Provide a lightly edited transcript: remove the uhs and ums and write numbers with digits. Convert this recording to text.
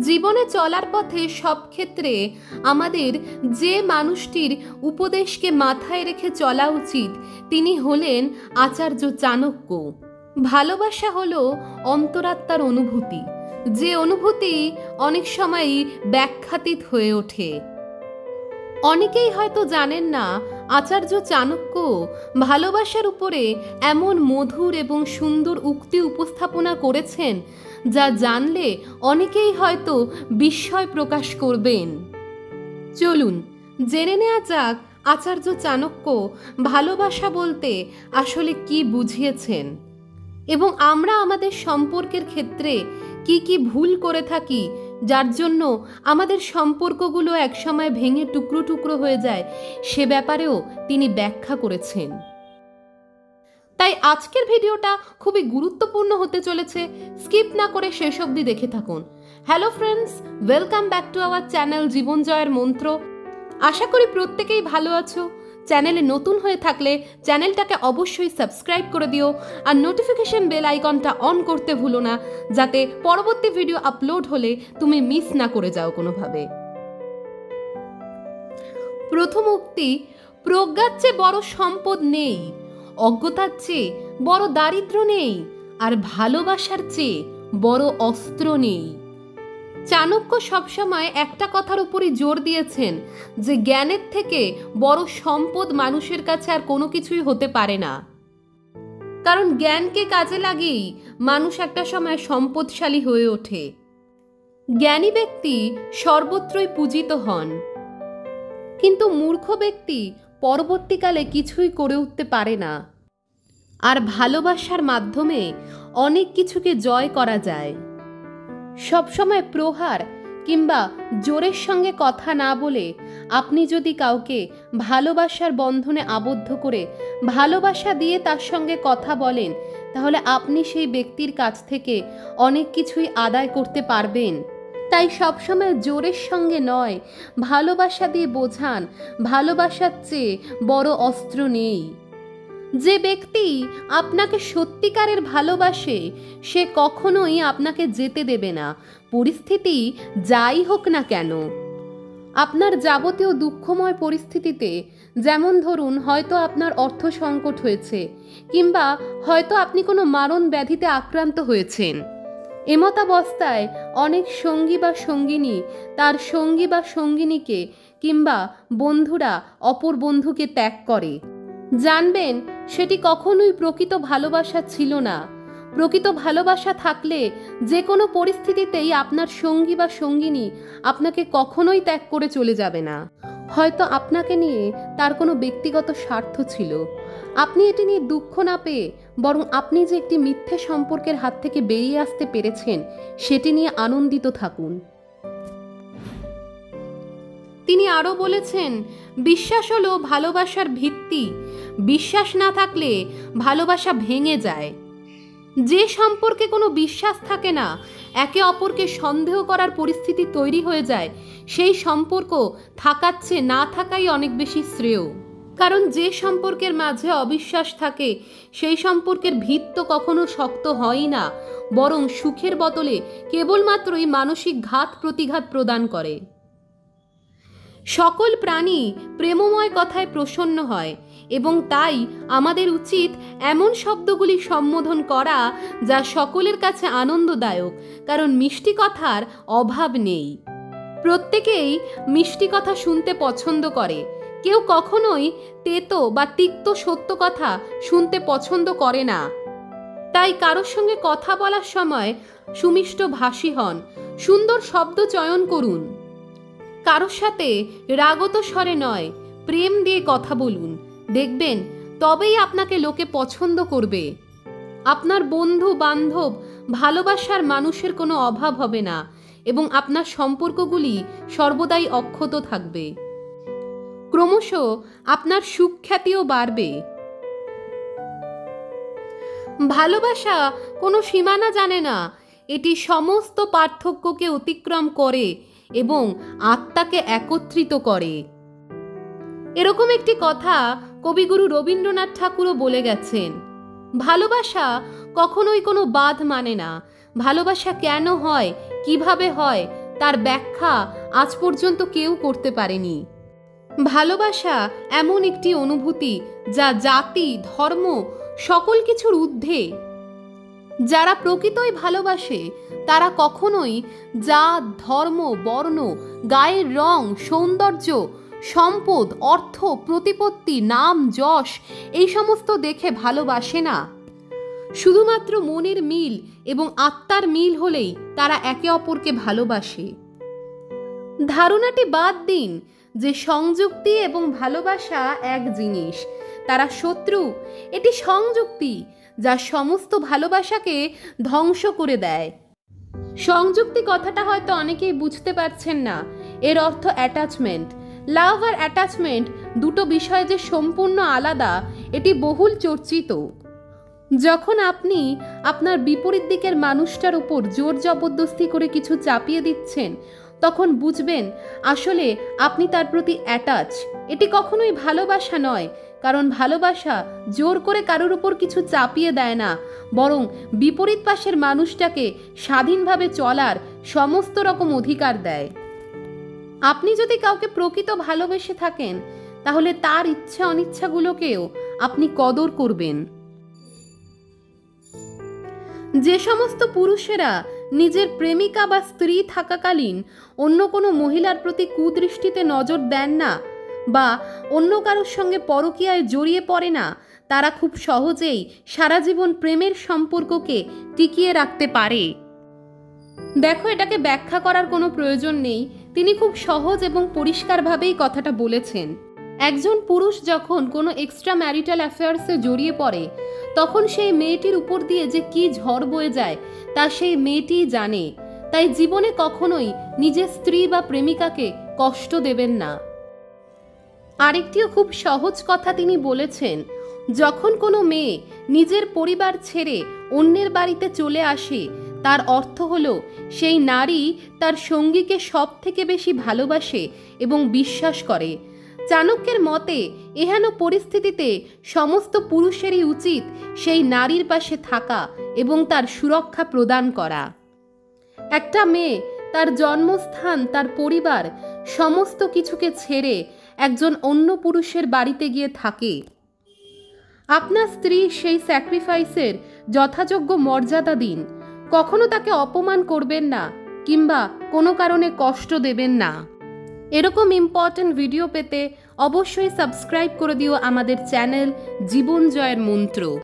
জীবনে চলার পথে সব ক্ষেত্রে আমাদের যে মানুষটির উপদেশকে মাথায় রেখে চলা উচিত তিনি হলেন আচার্য চাণক্য। ভালোবাসা হলো অন্তরাত্মার অনুভূতি, যে অনুভূতি অনেক সময়ই ব্যাখ্যাতীত হয়ে ওঠে। অনেকেই হয়তো জানেন না আচার্য চাণক্য ভালোবাসার উপরে এমন মধুর এবং সুন্দর উক্তি উপস্থাপনা করেছেন যা জানলে অনেকেই হয়তো বিস্ময় প্রকাশ করবেন। চলুন জেনে নেওয়া যাক আচার্য চাণক্য ভালোবাসা বলতে আসলে কি বুঝিয়েছেন এবং আমরা আমাদের সম্পর্কের ক্ষেত্রে কি কি ভুল করে থাকি যার জন্য আমাদের সম্পর্কগুলো একসময় ভেঙে টুকরো টুকরো হয়ে যায়, সে ব্যাপারেও তিনি ব্যাখ্যা করেছেন। তাই আজকের ভিডিওটা খুবই গুরুত্বপূর্ণ হতে চলেছে, স্কিপ না করে শেষ অবধি দেখে থাকুন। Hello friends, welcome back to our channel জীবন জয়ের মন্ত্র। আশা করি প্রত্যেকেই ভালো আছো। চ্যানেলে নতুন হয়ে থাকলে চ্যানেলটাকে অবশ্যই সাবস্ক্রাইব করে দিও আর নোটিফিকেশন বেল আইকনটা অন করতে ভুলো না, যাতে পরবর্তী ভিডিও আপলোড হলে তুমি মিস না করে যাও কোনোভাবে। প্রথম উক্তি, প্রজ্ঞার চেয়ে বড় সম্পদ নেই, অজ্ঞতার চেয়ে বড় দারিদ্র্য নেই, আর ভালোবাসার চেয়ে বড় অস্ত্র নেই। চাণক্য সবসময় একটা কথার উপরই জোর দিয়েছেন যে জ্ঞানের থেকে বড় সম্পদ মানুষের কাছে আর কোনো কিছুই হতে পারে না। কারণ জ্ঞানকে কাজে লাগিয়েই মানুষ একটা সময় সম্পদশালী হয়ে ওঠে। জ্ঞানী ব্যক্তি সর্বত্রই পূজিত হন, কিন্তু মূর্খ ব্যক্তি পরবর্তীকালে কিছুই করে উঠতে পারে না। আর ভালোবাসার মাধ্যমে অনেক কিছুকে জয় করা যায়। সবসময় প্রহার কিংবা জোরের সঙ্গে কথা না বলে আপনি যদি কাউকে ভালোবাসার বন্ধনে আবদ্ধ করে ভালোবাসা দিয়ে তার সঙ্গে কথা বলেন, তাহলে আপনি সেই ব্যক্তির কাছ থেকে অনেক কিছুই আদায় করতে পারবেন। তাই সবসময় জোরের সঙ্গে নয়, ভালোবাসা দিয়ে বোঝান ভালোবাসার চেয়ে বড় অস্ত্র নেই। যে ব্যক্তি আপনাকে সত্যিকারের ভালোবাসে সে কখনোই আপনাকে যেতে দেবে না, পরিস্থিতি যাই হোক না কেন। আপনার যাবতীয় দুঃখময় পরিস্থিতিতে, যেমন ধরুন হয়তো আপনার অর্থ সংকট হয়েছে কিংবা হয়তো আপনি কোনো মারণ ব্যাধিতে আক্রান্ত হয়েছেন, এমতাবস্থায় অনেক সঙ্গী বা সঙ্গিনী তার সঙ্গী বা সঙ্গিনীকে কিংবা বন্ধুরা অপর বন্ধুকে ত্যাগ করে। জানবেন সেটি কখনোই প্রকৃত ভালোবাসা ছিল না। প্রকৃত ভালোবাসা থাকলে যে কোনো পরিস্থিতিতেই আপনার সঙ্গী বা সঙ্গিনী আপনাকে কখনোই ত্যাগ করে চলে যাবে না। হয়তো আপনাকে নিয়ে তার কোনো ব্যক্তিগত স্বার্থ ছিল, আপনি এটি নিয়ে দুঃখ না পেয়ে বরং আপনি যে একটি মিথ্যে সম্পর্কের হাত থেকে বেরিয়ে আসতে পেরেছেন সেটি নিয়ে আনন্দিত থাকুন। তিনি আরও বলেছেন, বিশ্বাস হলো ভালোবাসার ভিত্তি, বিশ্বাস না থাকলে ভালোবাসা ভেঙে যায়। যে সম্পর্কে কোনো বিশ্বাস থাকে না, একে অপরকে সন্দেহ করার পরিস্থিতি তৈরি হয়ে যায়, সেই সম্পর্ক থাকার চেয়ে না থাকাই অনেক বেশি শ্রেয়। কারণ যে সম্পর্কের মাঝে অবিশ্বাস থাকে সেই সম্পর্কের ভিত তো কখনো শক্ত হয়ই না, বরং সুখের বদলে কেবলমাত্রই মানসিক ঘাত প্রতিঘাত প্রদান করে। সকল প্রাণী প্রেমময় কথায় প্রসন্ন হয় এবং তাই আমাদের উচিত এমন শব্দগুলি সম্বোধন করা যা সকলের কাছে আনন্দদায়ক, কারণ মিষ্টি কথার অভাব নেই। প্রত্যেকেই মিষ্টি কথা শুনতে পছন্দ করে, কেউ কখনোই তেতো বা তিক্ত সত্য কথা শুনতে পছন্দ করে না। তাই কারোর সঙ্গে কথা বলার সময় সুমিষ্ট ভাষী হন, সুন্দর শব্দ চয়ন করুন। কারোর সাথে রাগত স্বরে নয়, প্রেম দিয়ে কথা বলুন, দেখবেন তবেই আপনাকে লোকে পছন্দ করবে। আপনার বন্ধু বান্ধব ভালোবাসার মানুষের কোনো অভাব হবে না এবং আপনার সম্পর্কগুলি সর্বদাই অক্ষত থাকবে। ক্রমশ আপনার সুখ্যাতিও বাড়বে। ভালোবাসা কোনো সীমানা জানে না, এটি সমস্ত পার্থক্যকে অতিক্রম করে এবং আত্মাকে একত্রিত করে। এরকম একটি কথা কবিগুরু রবীন্দ্রনাথ ঠাকুরও বলে গেছেন, ভালোবাসা কখনোই কোনো বাঁধ মানে না। ভালোবাসা কেন হয়, কিভাবে হয় তার ব্যাখ্যা আজ পর্যন্ত কেউ করতে পারেনি। ভালোবাসা এমন একটি অনুভূতি যা জাতি, ধর্ম সকল কিছুর ঊর্ধ্বে। যারা প্রকৃতই ভালোবাসে তারা কখনোই জাত, ধর্ম, বর্ণ, গায়ের রং, সৌন্দর্য, সম্পদ, অর্থ, প্রতিপত্তি, নাম, যশ এই সমস্ত দেখে ভালোবাসে না। শুধুমাত্র মনের মিল এবং আত্মার মিল হলেই তারা একে অপরকে ভালোবাসে। ধারণাটি বাদ দিন যে সংযুক্তি এবং ভালোবাসা এক জিনিস, তারা শত্রু। এটি সংযুক্তি যা সমস্ত ভালোবাসাকে ধ্বংস করে দেয়। সংযুক্তি কথাটা হয়তো অনেকেই বুঝতে পারছেন না। এর অর্থ অ্যাটাচমেন্ট। লাভ আর অ্যাটাচমেন্ট দুটো বিষয় যে সম্পূর্ণ আলাদা, এটি বহুল চর্চিত। যখন আপনি আপনার বিপরীত দিকের মানুষটার উপর জোর জবরদস্তি করে কিছু চাপিয়ে দিচ্ছেন, তখন বুঝবেন আসলে আপনি তার প্রতি অ্যাটাচ। এটি কখনোই ভালোবাসা নয়, কারণ ভালোবাসা জোর করে কারোর উপর কিছু চাপিয়ে দেয় না, বরং বিপরীত পাশের মানুষটাকে স্বাধীনভাবে চলার সমস্ত রকম অধিকার দেয়। আপনি যদি কাউকে প্রকৃত ভালোবেসে থাকেন, তাহলে তার ইচ্ছা অনিচ্ছাগুলোকেও আপনি কদর করবেন। যে সমস্ত পুরুষেরা নিজের প্রেমিকা বা স্ত্রী থাকাকালীন অন্য কোনো মহিলার প্রতি কুদৃষ্টিতে নজর দেন না বা অন্য কারোর সঙ্গে পরকীয়ায় জড়িয়ে পড়ে না, তারা খুব সহজেই সারা জীবন প্রেমের সম্পর্ককে টিকিয়ে রাখতে পারে। দেখো, এটাকে ব্যাখ্যা করার কোনো প্রয়োজন নেই, তিনি খুব সহজ এবং পরিষ্কারভাবেই কথাটা বলেছেন। একজন পুরুষ যখন কোনো এক্সট্রা ম্যারিটাল অ্যাফেয়ার্সে জড়িয়ে পড়ে, তখন সেই মেয়েটির উপর দিয়ে যে কি ঝড় বয়ে যায় তা সেই মেয়েটিই জানে। তাই জীবনে কখনোই নিজের স্ত্রী বা প্রেমিকাকে কষ্ট দেবেন না। আরেকটিও খুব সহজ কথা তিনি বলেছেন, যখন কোনো মেয়ে নিজের পরিবার ছেড়ে অন্যের বাড়িতে চলে আসে, তার অর্থ হলো সেই নারী তার সঙ্গীকে সব থেকে বেশি ভালোবাসে এবং বিশ্বাস করে। চাণক্যের মতে এহেন পরিস্থিতিতে সমস্ত পুরুষেরই উচিত সেই নারীর পাশে থাকা এবং তার সুরক্ষা প্রদান করা। একটা মেয়ে তার জন্মস্থান, তার পরিবার সমস্ত কিছুকে ছেড়ে একজন অন্য পুরুষের বাড়িতে গিয়ে থাকে। আপনার স্ত্রী সেই স্যাক্রিফাইসের যথাযোগ্য মর্যাদা দিন। কখনো তাকে অপমান করবেন না কিংবা কোনো কারণে কষ্ট দেবেন না। এরকম ইম্পর্ট্যান্ট ভিডিও পেতে অবশ্যই সাবস্ক্রাইব করে দিও আমাদের চ্যানেল জীবন জয়ের মন্ত্র।